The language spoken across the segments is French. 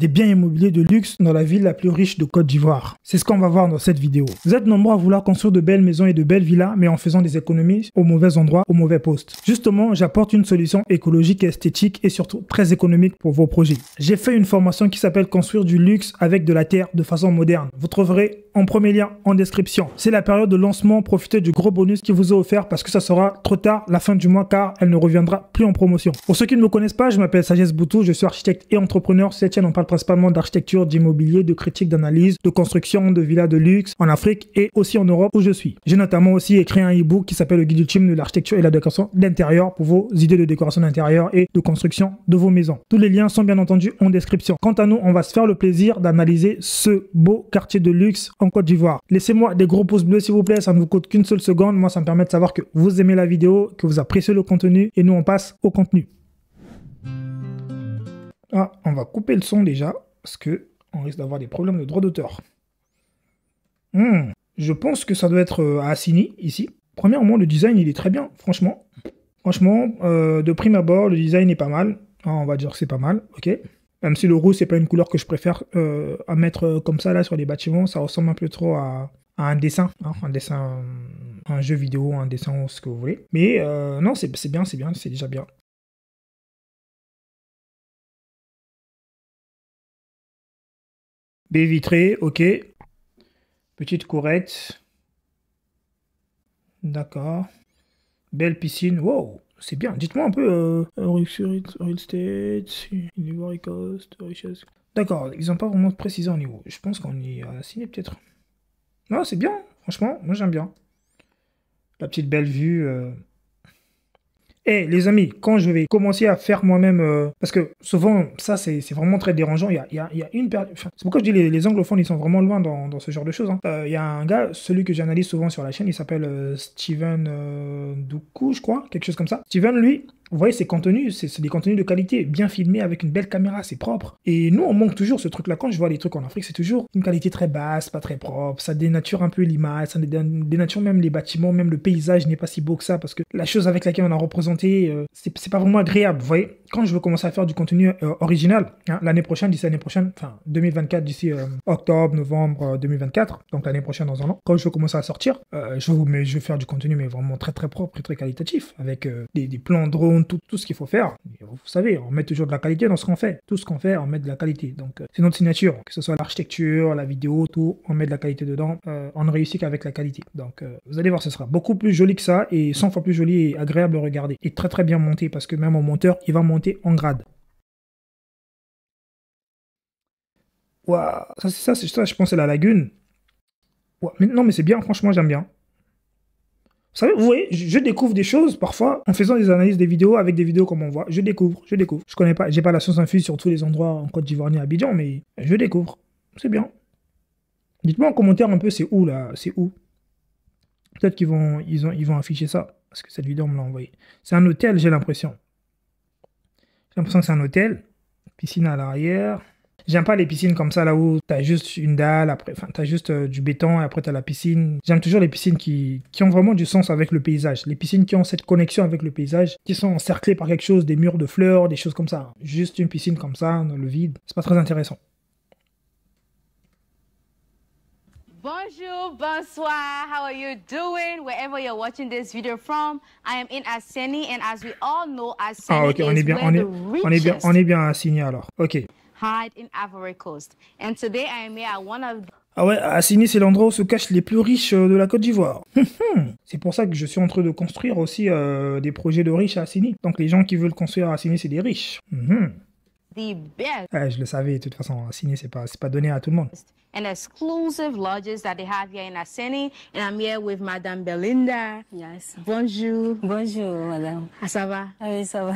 des biens immobiliers de luxe dans la ville la plus riche de Côte d'Ivoire. C'est ce qu'on va voir dans cette vidéo. Vous êtes nombreux à vouloir construire de belles maisons et de belles villas, mais en faisant des économies au mauvais endroit, au mauvais poste. Justement, j'apporte une solution écologique et esthétique et surtout très économique pour vos projets. J'ai fait une formation qui s'appelle Construire du luxe avec de la terre de façon moderne. Vous trouverez en premier lien en description. C'est la période de lancement, profitez du gros bonus qui vous est offert parce que ça sera trop tard la fin du mois car elle ne reviendra plus en promotion. Pour ceux qui ne me connaissent pas, je m'appelle Sagesse Boutou, je suis architecte et entrepreneur. Sur cette chaîne, on parle principalement d'architecture, d'immobilier, de critique, d'analyse, de construction, de villas de luxe en Afrique et aussi en Europe où je suis. J'ai notamment aussi écrit un e-book qui s'appelle le guide ultime de l'architecture et la décoration d'intérieur pour vos idées de décoration d'intérieur et de construction de vos maisons. Tous les liens sont bien entendu en description. Quant à nous, on va se faire le plaisir d'analyser ce beau quartier de luxe en Côte d'Ivoire. Laissez-moi des gros pouces bleus s'il vous plaît, ça ne vous coûte qu'une seule seconde. Moi, ça me permet de savoir que vous aimez la vidéo, que vous appréciez le contenu et nous on passe au contenu. Ah, on va couper le son déjà parce que on risque d'avoir des problèmes de droit d'auteur. Je pense que ça doit être à Assini ici. Premièrement, le design il est très bien, franchement. Franchement, de prime abord, le design est pas mal. Ah, on va dire que c'est pas mal, ok. Même si le rouge, c'est pas une couleur que je préfère à mettre comme ça là sur les bâtiments, ça ressemble un peu trop à un dessin, hein, un dessin, un jeu vidéo, un dessin, ce que vous voulez. Mais non, c'est bien, c'est déjà bien. Baie vitrée, ok. Petite courette. D'accord. Belle piscine, wow. C'est bien. Dites-moi un peu real estate, Ivory Coast, richesse. D'accord, ils n'ont pas vraiment précisé en niveau. Je pense qu'on y a signé peut-être. Non, c'est bien. Franchement, moi j'aime bien. La petite belle vue. Eh les amis, quand je vais commencer à faire moi-même, parce que souvent ça c'est vraiment très dérangeant, il y a une période, enfin, c'est pourquoi je dis les anglophones ils sont vraiment loin dans ce genre de choses. Hein. Il y a un gars, celui que j'analyse souvent sur la chaîne, il s'appelle Steven Doukou, je crois, quelque chose comme ça. Steven, lui, vous voyez ses contenus, c'est des contenus de qualité, bien filmés avec une belle caméra, c'est propre. Et nous on manque toujours ce truc-là, quand je vois les trucs en Afrique, c'est toujours une qualité très basse, pas très propre, ça dénature un peu l'image, ça dénature même les bâtiments, même le paysage n'est pas si beau que ça, parce que la chose avec laquelle on a représenté, c'est pas vraiment agréable, vous voyez. Quand je veux commencer à faire du contenu original, hein, l'année prochaine, d'ici l'année prochaine, enfin 2024, d'ici octobre, novembre 2024, donc l'année prochaine dans un an, quand je veux commencer à sortir, je vais faire du contenu mais vraiment très très propre et très qualitatif, avec des plans drones, tout ce qu'il faut faire. Et vous savez, on met toujours de la qualité dans ce qu'on fait. Tout ce qu'on fait, on met de la qualité. Donc c'est notre signature, que ce soit l'architecture, la vidéo, tout, on met de la qualité dedans. On ne réussit qu'avec la qualité. Donc vous allez voir, ce sera beaucoup plus joli que ça et 100 fois plus joli et agréable à regarder. Et très très bien monté parce que même mon monteur, il va monter en grade. Waouh, ça, je pense c'est la lagune. Ouah, mais non, mais c'est bien, franchement, j'aime bien. Vous savez, vous voyez, je découvre des choses parfois en faisant des analyses des vidéos avec des vidéos comme on voit. Je découvre. Je connais pas, j'ai pas la science infuse sur tous les endroits en Côte d'Ivoire ni à Abidjan, mais je découvre. C'est bien. Dites-moi en commentaire un peu c'est où là, c'est où. Peut-être ils vont afficher ça parce que cette vidéo on me l'a envoyé. C'est un hôtel, j'ai l'impression. J'ai l'impression que c'est un hôtel. Piscine à l'arrière. J'aime pas les piscines comme ça là où t'as juste une dalle, après, enfin t'as juste du béton et après t'as la piscine. J'aime toujours les piscines qui ont vraiment du sens avec le paysage. Les piscines qui ont cette connexion avec le paysage, qui sont encerclées par quelque chose, des murs de fleurs, des choses comme ça. Juste une piscine comme ça, dans le vide, c'est pas très intéressant. Bonjour, bonsoir, how are you doing? Wherever you're watching this video from, I am in Asseni, and as we all know, Asseni Ok, on est bien assigné alors. Ok. Hide in Ivory Coast. And today I am here at one of Ah ouais, Assini, c'est l'endroit où se cachent les plus riches de la Côte d'Ivoire. C'est pour ça que je suis en train de construire aussi des projets de riches à Assini. Donc les gens qui veulent construire à Assini, c'est des riches. the best Je le savais, de toute façon, Assini, c'est pas donné à tout le monde. and exclusive lodges that they have here in Asseni. And I'm here with Madame Belinda. Yes. Bonjour. Bonjour, madame. Ah, ça va? Ah oui, ça va.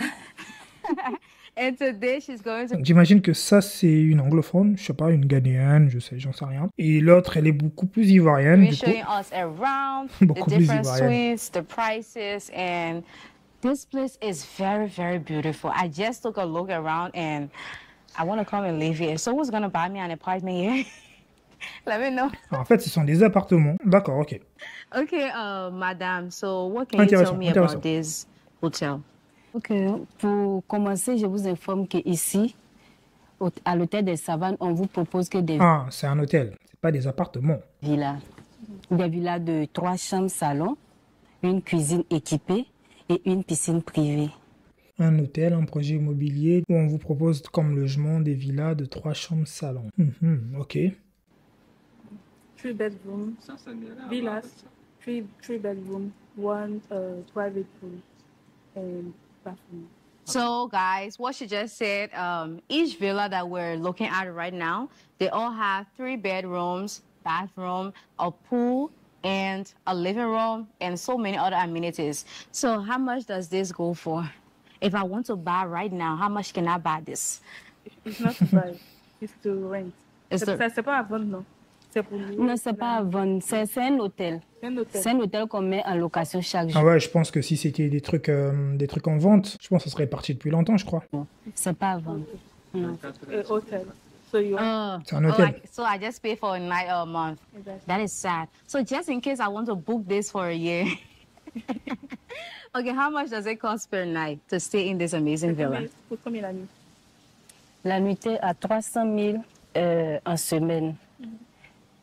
And today she's going to... J'imagine que ça, c'est une anglophone, je sais pas, une ghanéenne, j'en sais rien. Et l'autre, elle est beaucoup plus ivoirienne, be du coup. showing us around Beaucoup the plus different ivoirienne. suites, the prices, and this place is very, very beautiful. I just took a look around and I want to come and live here. So who's going to buy me an apartment here? Let me know. En fait, ce sont des appartements. D'accord, ok. Okay, madam, so what can you tell me about this hotel? Ok, pour commencer, je vous informe qu'ici, À l'hôtel des Savanes, on vous propose que des Ah, c'est un hôtel, c'est pas des appartements. villas. Des villas de 3 chambres salon, une cuisine équipée et une piscine privée. Un hôtel, un projet immobilier où on vous propose comme logement des villas de 3 chambres salon. Ok. 3 bedroom villas, 3 bedroom, 1 private pool and bathroom. So, guys, what she just said, each villa that we're looking at right now, they all have 3 bedrooms, bathroom, a pool, and a living room, and so many other amenities. So, how much does this go for? If I want to buy right now, how much can I buy this? It's not to buy, it's to rent. It's C'est to- c'est pas à vendre, non. C'est pour louer. Non, c'est pas à vendre, c'est un hôtel. C'est un hôtel. C'est un hôtel qu'on met en location chaque Ah jour. ouais, je pense que si c'était des trucs en vente, je pense que ça serait parti depuis longtemps, je crois. C'est pas à vendre. Non. Hotel. So you C'est un hôtel. So I just pay for a night or a month. Exactly. That is sad. So just in case I want to book this for a year. Okay, how much does it cost per night to stay in this amazing villa? Pour combien la nuit? La nuitée à 300 000 en semaine.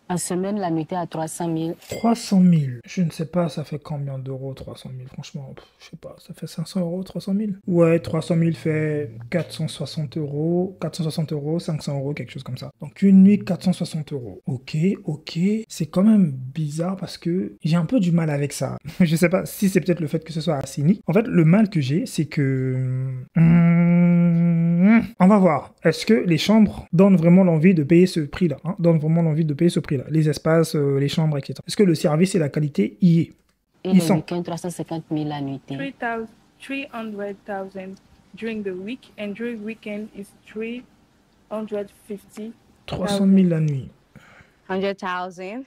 En semaine, la nuitée à 300 000. 300 000. Je ne sais pas, ça fait combien d'euros 300 000? Franchement, je sais pas. Ça fait 500 euros 300 000? Ouais, 300 000 fait 460 euros. 460 euros, 500 euros, quelque chose comme ça. Donc une nuit, 460 euros. Ok, ok. C'est quand même bizarre parce que j'ai un peu du mal avec ça. Je sais pas si c'est peut-être le fait que ce soit à Sydney. En fait, le mal que j'ai, c'est que... on va voir. Est-ce que les chambres donnent vraiment l'envie de payer ce prix-là, hein, donnent vraiment l'envie de payer ce prix-là? Les espaces, les chambres, etc. Est-ce que le service et la qualité y est? Et Ils le sont. week-end, 350 000 la nuitée. 300,000 during the week, and during weekend is 350. 300 000 la nuit. 100,000.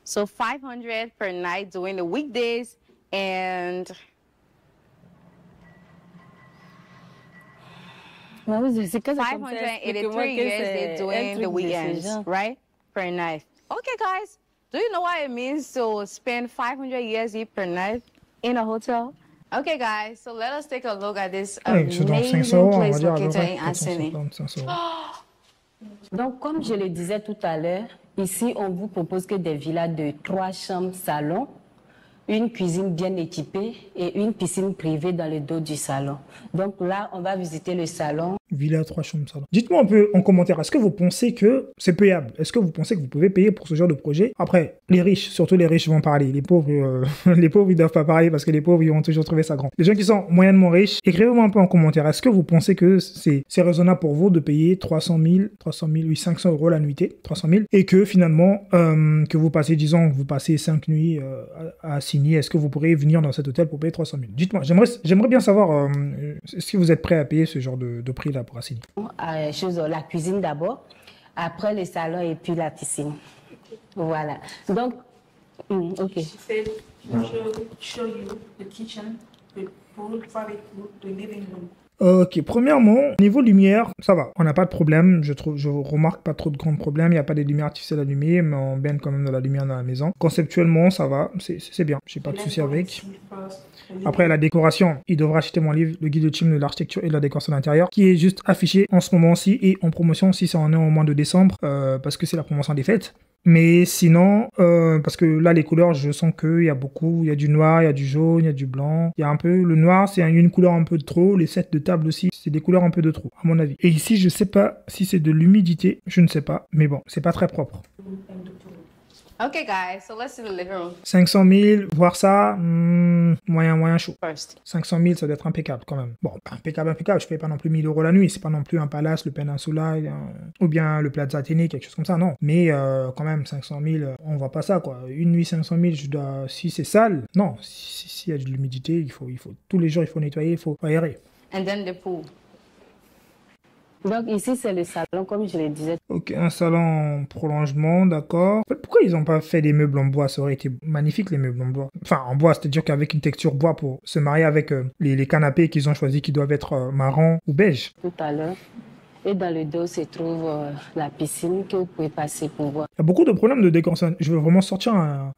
So 500 per night during the weekdays and... C'est que ça comme ça, 583 explique-moi que USD c'est un during truc the de weekends, ce genre. right? Per night. Okay, guys. Do you know what it means to spend 500 USD per night in a hotel? Okay, guys. So let us take a look at this Ouais, je donne 500 amazing euros, on va place dire à peu located près in Anthony. 450, 500 euros. Donc, comme je le disais tout à l'heure, ici, on vous propose que des villas de 3 chambres salon, une cuisine bien équipée et une piscine privée dans le dos du salon. Donc là, on va visiter le salon. Villa 3 chambres salon. Dites-moi un peu en commentaire, est-ce que vous pensez que c'est payable? Est-ce que vous pensez que vous pouvez payer pour ce genre de projet? Après, les riches, surtout les riches vont parler. Les pauvres, les pauvres, ils doivent pas parler parce que les pauvres, ils vont toujours trouver ça grand. Les gens qui sont moyennement riches, écrivez-moi un peu en commentaire. Est-ce que vous pensez que c'est raisonnable pour vous de payer 300 000, oui, 500 euros la nuitée, 300 000, et que finalement, que vous passez, disons, que vous passez 5 nuits à Sydney, est-ce que vous pourrez venir dans cet hôtel pour payer 300 000? Dites-moi, j'aimerais bien savoir, est-ce que vous êtes prêt à payer ce genre de prix-là pour Sydney? La cuisine d'abord, après le salon et puis la piscine. Voilà. Donc, ok. She said, show you the kitchen, the pool, private pool, the living room. Ok, premièrement, niveau lumière, ça va. On n'a pas de problème. Je remarque pas trop de grands problèmes. Il n'y a pas des lumières artificielles allumées, mais on baigne quand même de la lumière dans la maison. Conceptuellement, ça va. C'est bien. J'ai pas de souci avec. Après, la décoration, il devra acheter mon livre, le guide ultime de l'architecture et de la décoration d'intérieur, qui est juste affiché en ce moment-ci et en promotion si ça en est au mois de décembre, parce que c'est la promotion des fêtes. Mais sinon, parce que là, les couleurs, je sens qu'il y a beaucoup. Il y a du noir, il y a du jaune, il y a du blanc. Il y a un peu... Le noir, c'est une couleur un peu de trop. Les sets de table aussi, c'est des couleurs un peu de trop, à mon avis. Et ici, je sais pas si c'est de l'humidité. Je ne sais pas. Mais bon, c'est pas très propre. Okay, guys. So let's see the living room 500 000, voir ça, moyen chaud. first. 500 000, ça doit être impeccable quand même. Bon, impeccable. Je paye pas non plus 1000 euros la nuit. C'est pas non plus un palace, le Peninsula, ou bien le Plaza Athénée, quelque chose comme ça, non. Mais quand même, 500 000, on voit pas ça, quoi. Une nuit, 500 000, si c'est sale, non. S'il y a de l'humidité, il faut, tous les jours, il faut nettoyer, il faut aérer. And then the pool. Donc ici, c'est le salon, comme je le disais. Ok, un salon en prolongement, d'accord. En fait, pourquoi ils n'ont pas fait des meubles en bois? Ça aurait été magnifique, les meubles en bois. Enfin, en bois, c'est-à-dire qu'avec une texture bois pour se marier avec les canapés qu'ils ont choisis qui doivent être marron ou beige. Tout à l'heure. Et dans le dos se trouve la piscine que vous pouvez passer pour voir. Il y a beaucoup de problèmes de décoration. Je veux vraiment sortir un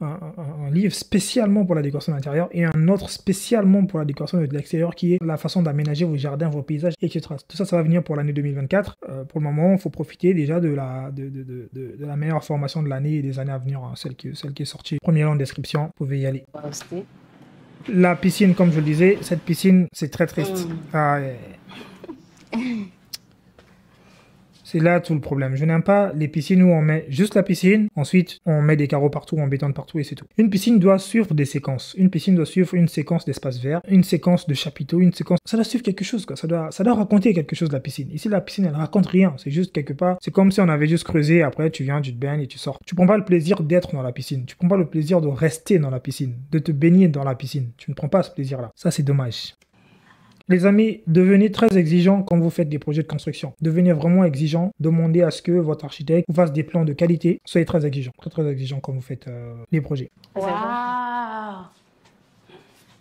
un livre spécialement pour la décoration de l'intérieur et un autre spécialement pour la décoration de l'extérieur qui est la façon d'aménager vos jardins, vos paysages, etc. Tout ça, ça va venir pour l'année 2024. Pour le moment, il faut profiter déjà de la meilleure formation de l'année et des années à venir, hein, celle qui est sortie. Premier lien en description, vous pouvez y aller. La piscine, comme je le disais, cette piscine, c'est très triste. Ah, c'est là tout le problème. Je n'aime pas les piscines où on met juste la piscine, ensuite on met des carreaux partout, on bétonne partout et c'est tout. Une piscine doit suivre des séquences. Une piscine doit suivre une séquence d'espace vert, une séquence de chapiteaux, une séquence... Ça doit suivre quelque chose, quoi. Ça doit raconter quelque chose, la piscine. Ici, la piscine, elle raconte rien. C'est juste quelque part... C'est comme si on avait juste creusé, après tu viens, tu te baignes et tu sors. Tu prends pas le plaisir d'être dans la piscine. Tu prends pas le plaisir de rester dans la piscine, de te baigner dans la piscine. Tu ne prends pas ce plaisir-là. Ça, c'est dommage. Les amis, devenez très exigeants quand vous faites des projets de construction. Devenez vraiment exigeants. Demandez à ce que votre architecte vous fasse des plans de qualité. Soyez très exigeants. Très exigeants quand vous faites les projets. Wow.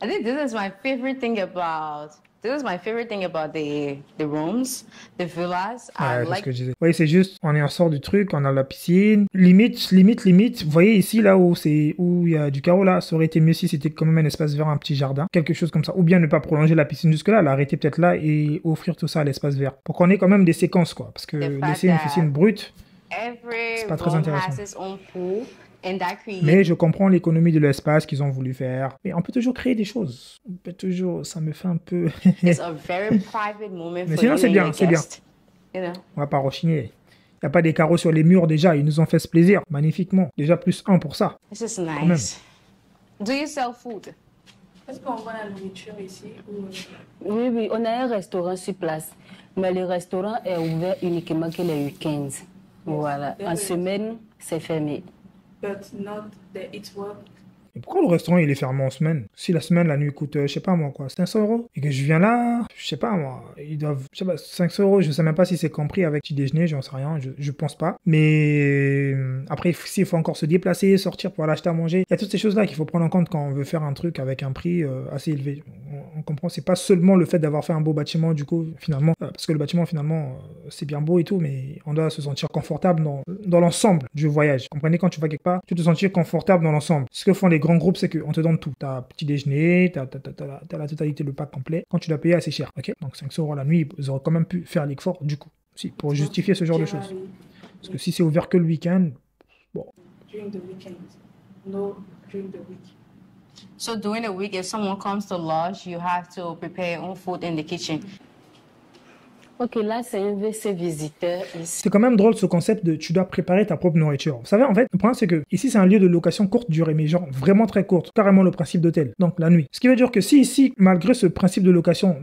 I think this is my favorite thing about the rooms, the villas. Ouais, c'est ce que je disais. Vous voyez, c'est juste, on est en sort du truc, on a la piscine. Limite. Vous voyez ici, là où il y a du carreau, là, ça aurait été mieux si c'était quand même un espace vert, un petit jardin, quelque chose comme ça. Ou bien ne pas prolonger la piscine jusque-là, l'arrêter peut-être là et offrir tout ça à l'espace vert. Pour qu'on ait quand même des séquences, quoi. Parce que laisser une piscine brute, c'est pas très intéressant. Mais je comprends l'économie de l'espace qu'ils ont voulu faire. Mais on peut toujours créer des choses. On peut toujours... Ça me fait un peu... It's a very private moment Mais for sinon, you c'est and bien, your c'est bien. guest, you know? On va pas rechigner. Il n'y a pas des carreaux sur les murs déjà. Ils nous ont fait ce plaisir, magnifiquement. Déjà plus 1 pour ça. This is même. nice. Do you sell food? Est-ce qu'on vend la nourriture ici ou... Oui, on a un restaurant sur place. Mais le restaurant est ouvert uniquement que les week-ends. Voilà. En semaine, c'est fermé. But not the eat work. Et pourquoi le restaurant il est fermé en semaine? Si la semaine, la nuit coûte, je sais pas moi quoi, 500 €. Et que je viens là, je sais pas moi, ils doivent, je sais pas, 500 €, je sais même pas si c'est compris avec petit déjeuner, j'en sais rien, je pense pas. Mais après, s'il faut encore se déplacer, sortir pour aller acheter à manger, il y a toutes ces choses-là qu'il faut prendre en compte quand on veut faire un truc avec un prix assez élevé. On comprend, c'est pas seulement le fait d'avoir fait un beau bâtiment du coup, finalement, parce que le bâtiment finalement, c'est bien beau et tout, mais on doit se sentir confortable dans l'ensemble du voyage. Vous comprenez, quand tu vas quelque part, tu te sentir confortable dans l'ensemble. Ce que font les grands groupes, c'est qu'on te donne tout. T'as petit déjeuner, t'as la totalité, le pack complet. Quand tu dois payer assez cher, ok? Donc 500 € la nuit, ils auraient quand même pu faire l'effort du coup, si, pour justifier ce genre de choses. Parce que si c'est ouvert que le week-end, bon. During the weekend. No, during the week. So during the week, if someone comes to lodge, you have to prepare your own food in the kitchen. Ok, là, c'est un WC visiteur ici. C'est quand même drôle ce concept de tu dois préparer ta propre nourriture. Vous savez, en fait, le problème c'est que ici c'est un lieu de location courte durée, mais genre vraiment très courte, carrément le principe d'hôtel, donc la nuit. Ce qui veut dire que si ici, malgré ce principe de location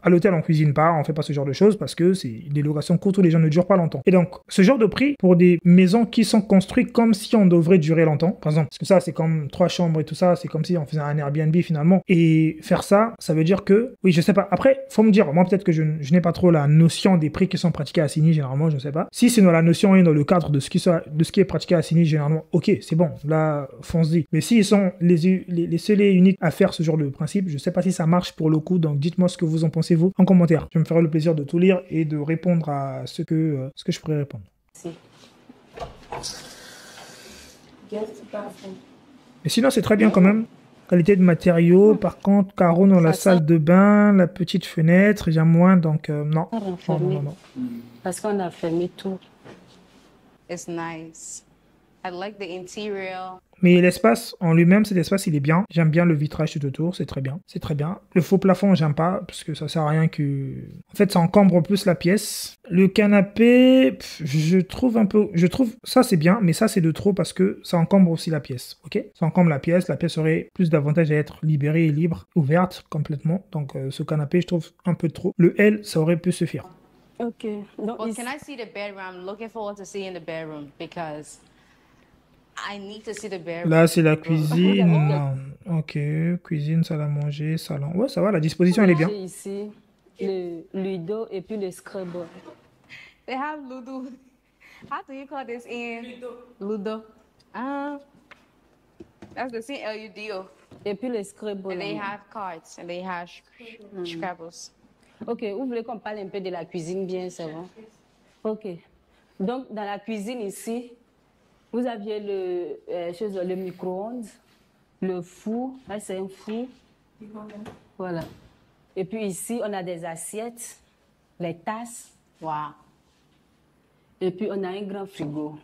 à l'hôtel, on cuisine pas, on fait pas ce genre de choses parce que c'est des locations courtes où les gens ne durent pas longtemps. Et donc, ce genre de prix pour des maisons qui sont construites comme si on devrait durer longtemps, par exemple, parce que ça c'est comme 3 chambres et tout ça, c'est comme si on faisait un Airbnb finalement. Et faire ça, ça veut dire que, oui, je sais pas. Après, faut me dire, moi peut-être que je n'ai pas trop la notion des prix qui sont pratiqués à Sydney généralement, je ne sais pas. Si c'est dans la notion et dans le cadre de ce qui est pratiqué à Sydney généralement, ok, c'est bon, là, fonce-y. Mais s'ils sont les seuls et uniques à faire ce genre de principe, je ne sais pas si ça marche pour le coup, donc dites-moi ce que vous en pensez vous en commentaire. Je me ferai le plaisir de tout lire et de répondre à ce que je pourrais répondre. Si. Mais sinon, c'est très bien quand même. Qualité de matériaux, par contre, carreaux dans la salle de bain, la petite fenêtre, il y a moins, donc non. Non. Parce qu'on a fermé tout. It's nice. I like the interior. Mais l'espace en lui-même, cet espace, il est bien. J'aime bien le vitrage tout autour, c'est très bien. C'est très bien. Le faux plafond, j'aime pas, parce que ça sert à rien que... En fait, ça encombre plus la pièce. Le canapé, je trouve... Ça, c'est bien, mais ça, c'est de trop parce que ça encombre aussi la pièce, ok? Ça encombre la pièce aurait plus d'avantage à être libérée et libre, ouverte complètement. Donc, ce canapé, je trouve un peu trop. Le L, ça aurait pu suffire. Ok. Donc, Well, can I see the bedroom? I'm looking forward to seeing the bedroom because I need to see the bedroom. Là, c'est la cuisine. Ok, cuisine, salle à manger, salon. Ouais, ça va, la disposition, elle est bien. j'ai ici le Ludo et puis le Scrabble. They have Ludo. How do you call this in? Ludo. That's the same Ludo. Et puis le Scrabble. And they have cards and they have Scrabbles. Ok, vous voulez qu'on parle un peu de la cuisine bien, c'est bon? Ok. Donc, dans la cuisine ici, vous aviez le micro-ondes, Le four, là c'est un four. Voilà. Et puis ici, on a des assiettes, les tasses. Wow. Et puis on a un grand frigo.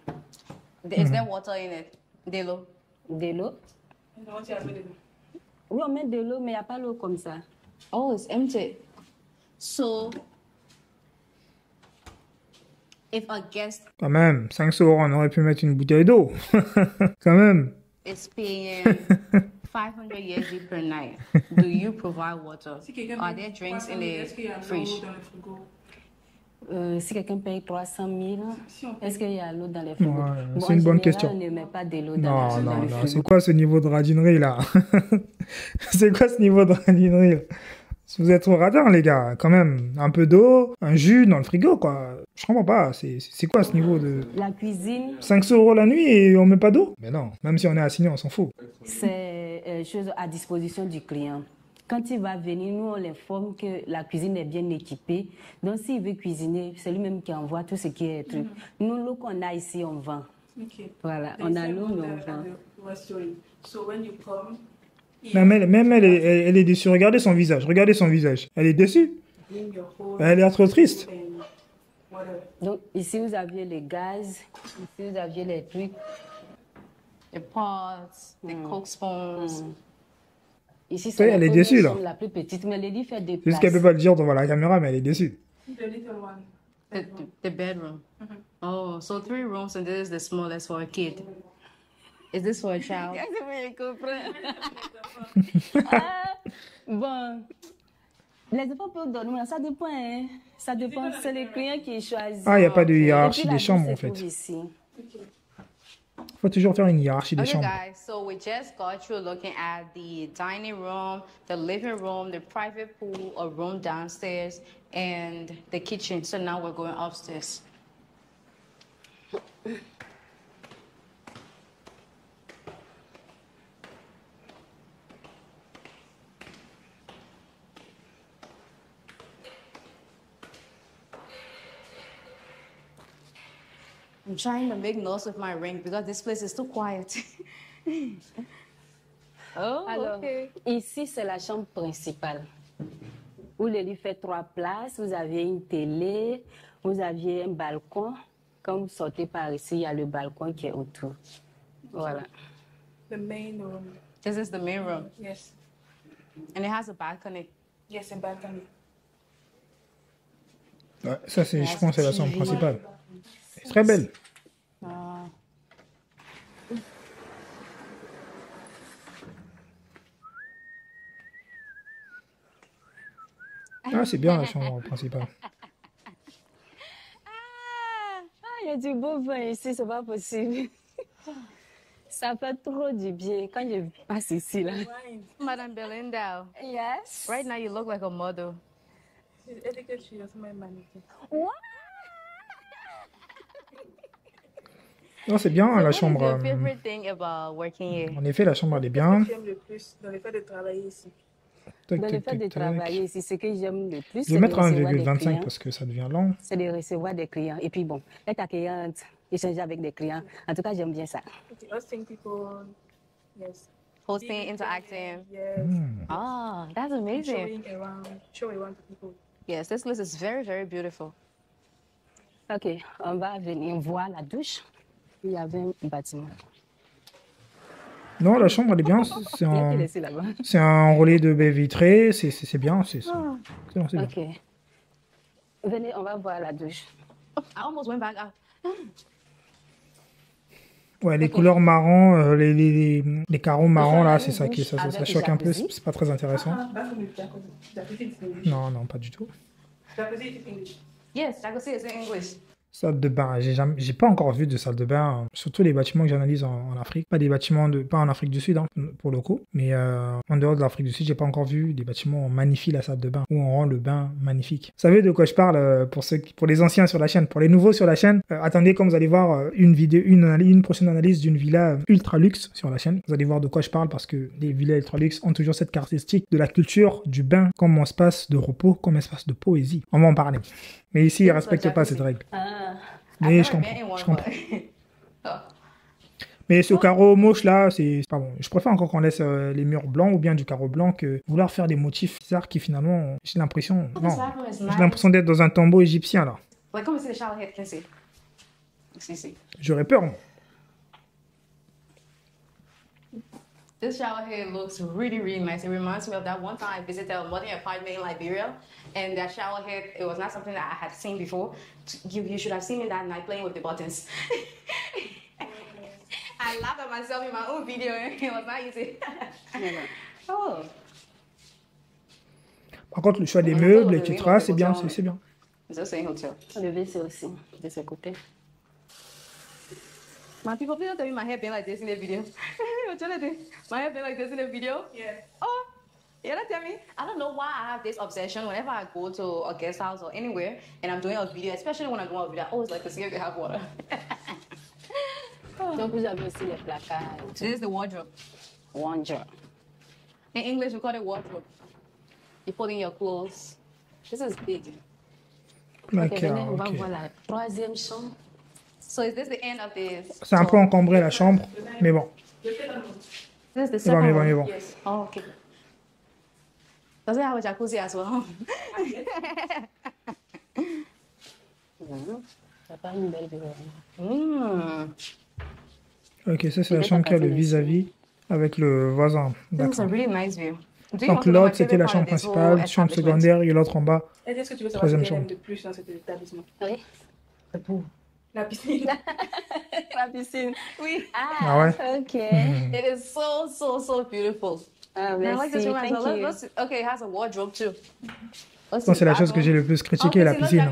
Is there water in it? De l'eau. De l'eau. Oui, on met de l'eau, mais il n'y a pas l'eau comme ça. Oh, it's empty. So, if a guest Quand même, 500 euros, on aurait pu mettre une bouteille d'eau. Quand même. is paying 500 USD per night, do you provide water? Are there drinks in the fridge? Si quelqu'un paye 300 000, est-ce qu'il y a l'eau dans les frigos? Ouais, Bon, c'est une bonne en général, question. On ne met pas de l'eau Non, dans non, le non. frigo. C'est quoi ce niveau de radinerie là? C'est quoi ce niveau de radinerie là? Vous êtes trop radins, les gars. Quand même, un peu d'eau, un jus dans le frigo, quoi. Je comprends pas. C'est quoi ce niveau de... La cuisine, 500 euros la nuit et on met pas d'eau? Mais non, même si on est assigné, on s'en fout. c'est chose à disposition du client. Quand il va venir, nous, on l'informe que la cuisine est bien équipée. Donc, s'il veut cuisiner, c'est lui-même qui envoie tout ce qui est truc. Nous, l'eau qu'on a ici, on vend. Okay. Voilà, on a l'eau, mais on vend. Restaurant. So when you come, Même elle, elle est déçue. Regardez son visage. Regardez son visage. Elle est déçue. bring your whole Elle est trop triste. and whatever. Donc, ici, vous aviez le gaz. Ici, vous aviez les trucs. The pots, the Coke spoons. Ici, Oui, c'est elle est la déçue, là. chambre la plus petite, mais Lady fait des C'est juste qu'elle peut places. pas le dire devant la caméra, mais elle est déçue. The little one. The bedroom. Oh, so 3 rooms and this is the smallest for a kid. Is this for a child? Bon, les enfants peuvent dormir, ça dépend. Hein. Ça dépend, c'est les clients qui choisissent. Ah, il n'y a pas de Et puis, hiérarchie la des douche chambres, se en fait. trouve ici. Il faut toujours faire une hiérarchie des Okay, chambres. guys, so we just got through looking at the dining room, the living room, the private pool, a room downstairs, and the kitchen. So now we're going upstairs. I'm trying to make noise with my ring because this place is too quiet. Oh, Alors, okay. ici, c'est la chambre principale. Où le lit fait 3 places, vous avez une télé, vous aviez un balcon. Quand vous sortez par ici, il y a le balcon qui est autour. Voilà. The main room. This is the main room, Yes. and it has a balcony. Yes, and balcony. Ouais, ça, je pense que c'est la chambre principale. C'est très belle. Ah, c'est bien la chambre principale. Il y a du beau vin ici, c'est pas possible. Ça fait trop du bien quand je passe ici, là. Madame Belinda, Yes. right now you look like a model. She's etiquette, she doesn't mind managing. Non, c'est bien la What is chambre. your favorite thing about working here? En effet, la chambre, elle est bien. J'aime le plus dans le fait de travailler ici. Tac, Dans le tac, fait de tac, tac. travailler ici, ce que j'aime le plus, Je c'est vais de mettre recevoir des 1,25 clients. parce que ça devient lent. C'est de recevoir des clients. Et puis bon, être accueillante, échanger avec des clients. En tout cas, j'aime bien ça. Okay, hosting people. Yes. Hosting, interacting. Yes. Ah, that's amazing. Show around to people. Yes, this list is very, very beautiful. Ok, on va venir voir la douche. Il y avait un bâtiment. Non, la chambre, elle est bien. Il y a qui laissé là-bas. C'est un relais de baie vitrée. C'est bien. C'est bien. Ok. Venez, on va voir la douche. I almost went back out. Ouais, les couleurs marron, les carreaux marrons, là, c'est ça qui ça Avec choque un peu. jacuzzi. C'est pas très intéressant. Bathroom is jacuzzi. Jacuzzi is English. Non, non, pas du tout. Jacuzzi is English. Yes, I can see it's in English. Salle de bain, j'ai pas encore vu de salle de bain, surtout les bâtiments que j'analyse en Afrique, pas des bâtiments pas en Afrique du Sud hein, pour le coup, mais en dehors de l'Afrique du Sud, j'ai pas encore vu des bâtiments où on magnifie la salle de bain, où on rend le bain magnifique. Vous savez de quoi je parle pour les anciens sur la chaîne, pour les nouveaux sur la chaîne, attendez quand vous allez voir une prochaine analyse d'une villa ultra luxe sur la chaîne, vous allez voir de quoi je parle parce que les villas ultra luxe ont toujours cette caractéristique de la culture du bain comme espace de repos, comme espace de poésie. On va en parler. Mais ici, ils ne respectent pas cette règle. Ah, Mais I've je never been in comprends. one, Je comprends. but- Oh. Mais ce carreau moche là, c'est pas bon. Je préfère encore qu'on laisse les murs blancs ou bien du carreau blanc que vouloir faire des motifs bizarres qui finalement, j'ai l'impression, non. J'ai l'impression d'être dans un tombeau égyptien là. Like, come and see the shower head. Can see. See. J'aurais peur, moi. This shower head looks really, really nice. It reminds me of that one time I visited a modding apartment in Liberia, and that shower head, it was not something that I had seen before. You should have seen me that night playing with the buttons. I laughed at myself in my own video, and it was not easy. Oh. Par contre, le choix des meubles, etc., c'est bien, c'est bien. It's the same hotel. Le WC aussi, de ce côté. My people, please don't tell me my hair been like this in the video. Jonathan, my hair been like this in the video? Yeah. Oh, you don't tell me? I don't know why I have this obsession whenever I go to a guest house or anywhere and I'm doing a video, especially when I'm doing a video, I always like to see if they have water. Donc vous avez aussi les placards. This is the wardrobe. Wardrobe. In English, we call it wardrobe. You put in your clothes. This is big. Ok, venez, D'accord, on va ok. voir la troisième chambre. So is this the end of this? C'est un peu encombré la chambre, mais bon. This is the C'est bon, second mais bon, one. mais bon. Yes. Oh, okay. Does it have a jacuzzi as well? Ça pas une belle bureau. Ok, ça c'est la chambre qui a le vis-à-vis avec le voisin. This is a D'accord. really nice view. Do you Donc want to know my l'autre c'était la favorite chambre part of this whole principale, chambre establishment? secondaire et l'autre en bas. Est-ce que tu veux savoir Troisième ce qu'elle aime chambre. de plus dans cet établissement? Oui. La piscine. La piscine. Oui. Ah ouais. Ok. It is so beautiful. Ah, And I like this merci. room as well. Thank you. Okay, it has a wardrobe too. Donc c'est la chose que j'ai le plus critiqué, la piscine.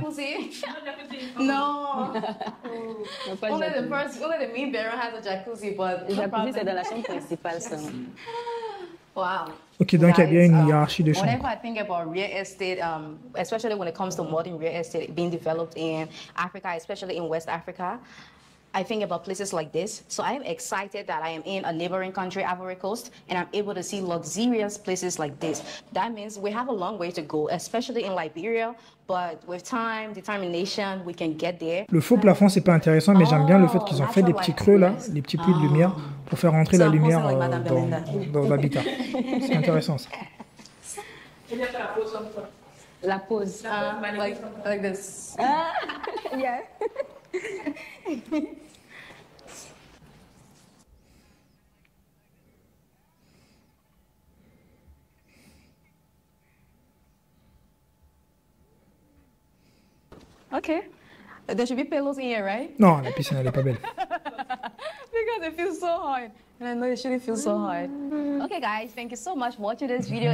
No. On pas Only jacuzzi. only the main bedroom has a jacuzzi, but Le no jacuzzi, c'est problem. dans la chambre principale. Ça. Wow. Ok, donc il y a bien Guys, une hiérarchie de Whenever chambres. I think about real estate, especially when it comes to modern real estate being developed in Africa, especially in West Africa, I think about places like this. So I am excited that I am in a neighboring country, Ivory Coast, and I'm able to see luxurious places like this. That means we have a long way to go, especially in Liberia, but with time, determination, we can get there. Le faux plafond c'est pas intéressant, mais j'aime bien le fait qu'ils ont fait des petits creux là, des petits puits de lumière pour faire rentrer la lumière dans l'habitat. C'est intéressant ça. Et bien, la pause comme ça. La pause. Like this. Yeah. Okay. There should be pillows in here, right? Non, la piscine elle est pas belle. Because it feels so hard. And I know it shouldn't feel so hard. Okay, guys, thank you so much for watching this video.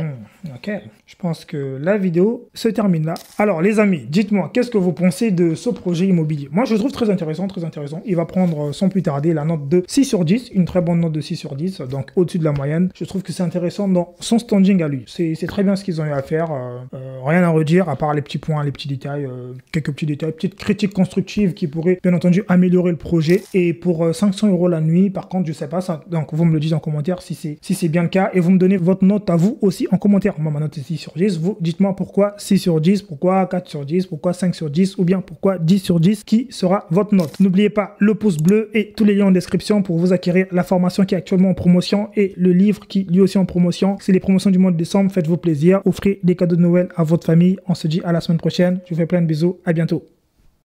Ok, je pense que la vidéo se termine là. Alors les amis, dites-moi, qu'est-ce que vous pensez de ce projet immobilier? Moi je le trouve très intéressant, très intéressant. Il va prendre sans plus tarder la note de 6 sur 10, une très bonne note de 6 sur 10, donc au-dessus de la moyenne. Je trouve que c'est intéressant dans son standing à lui. C'est très bien ce qu'ils ont eu à faire, rien à redire à part les petits points, les petits détails, quelques petits détails, petites critiques constructives qui pourraient bien entendu améliorer le projet. Et pour 500 € la nuit, par contre, je sais pas ça. Donc vous me le dites en commentaire si c'est bien le cas et vous me donnez votre note à vous aussi en commentaire. Moi ma note est 6 sur 10, vous dites-moi pourquoi 6 sur 10, pourquoi 4 sur 10, pourquoi 5 sur 10 ou bien pourquoi 10 sur 10 qui sera votre note. N'oubliez pas le pouce bleu et tous les liens en description pour vous acquérir la formation qui est actuellement en promotion et le livre qui lui aussi en promotion. C'est les promotions du mois de décembre, faites-vous plaisir, offrez des cadeaux de Noël à votre famille. On se dit à la semaine prochaine, je vous fais plein de bisous, à bientôt.